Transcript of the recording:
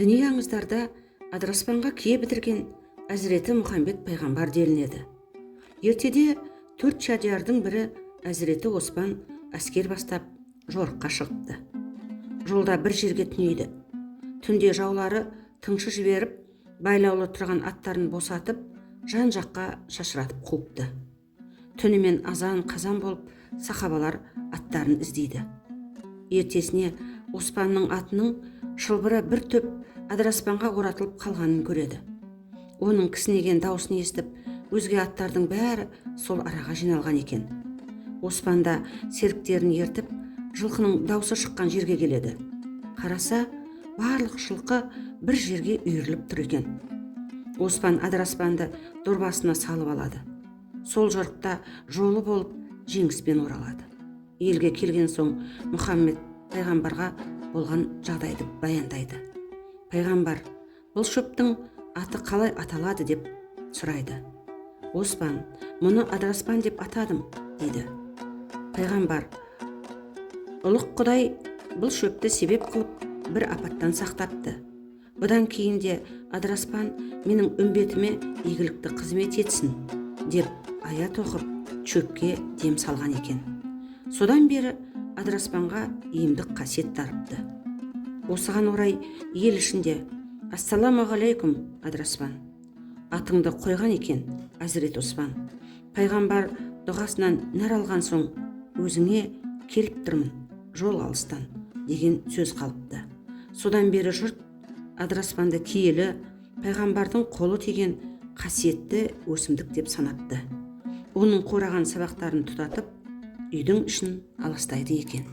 діни аңыздарда Адыраспанға кие бітірген Әзіреті Мұхаммед пайғамбар делінеді. Ертеде 4 шадиярдың бірі Әзіреті Оспан әскер бастап жорыққа шығыпты. Жолда бір жерге түнейді. Түнде жаулары тыңшы жіберіп, байлаулы тұрған аттарын босатып, жан жаққа шашыратып қуыпты. Түнімен азан қазан болып, сахабалар аттарын іздейді. Ертесіне Оспанның атының шылбыры бір төп Адыраспанға оратылып қалғанын көреді. Оның кісінеген даусын естіп, өзге аттардың бәрі сол араға жиналған екен. Оспан да серіктерін ертіп, жылқының даусы шыққан жерге келеді. Қараса, барлық жылқы бір жерге үйіріліп тұр екен. Оспан Адыраспанды дорбасына салып алады. Сол жорықта жолы болып, жеңіспен оралады. Елге келген соң Мұхаммед пайғамбарға болған жағдайды баяндайды. Пайғамбар, бұл шөптің аты қалай аталады деп сұрайды. Оспан, мұны Адыраспан деп атадым, дейді. Пайғамбар, ұлық Құдай бұл шөпті себеп қылып бір апаттан сақтапты. Бұдан кейін де Адыраспан менің үмбетіме игілікті қызмет етсін деп аят оқып, шөпке дем салған екен. Содан бері Адыраспанға емдік қасиет дарыпты. Осыған орай ел ішінде «Ассаламу алейкум, Адыраспан» атыңды қойған екен, Әзірет Оспан. Пайғамбар дұғасынан нәр алған соң, өзіңе келіп тұрмын, жол алыстан деген сөз қалыпты. Содан бері жұрт Адыраспанды киелі, пайғамбардың қолы тиген қасиетті өсімдік деп санапты. Оның қураған сабақтарын тұтатып, үйдің ішін аластайды екен.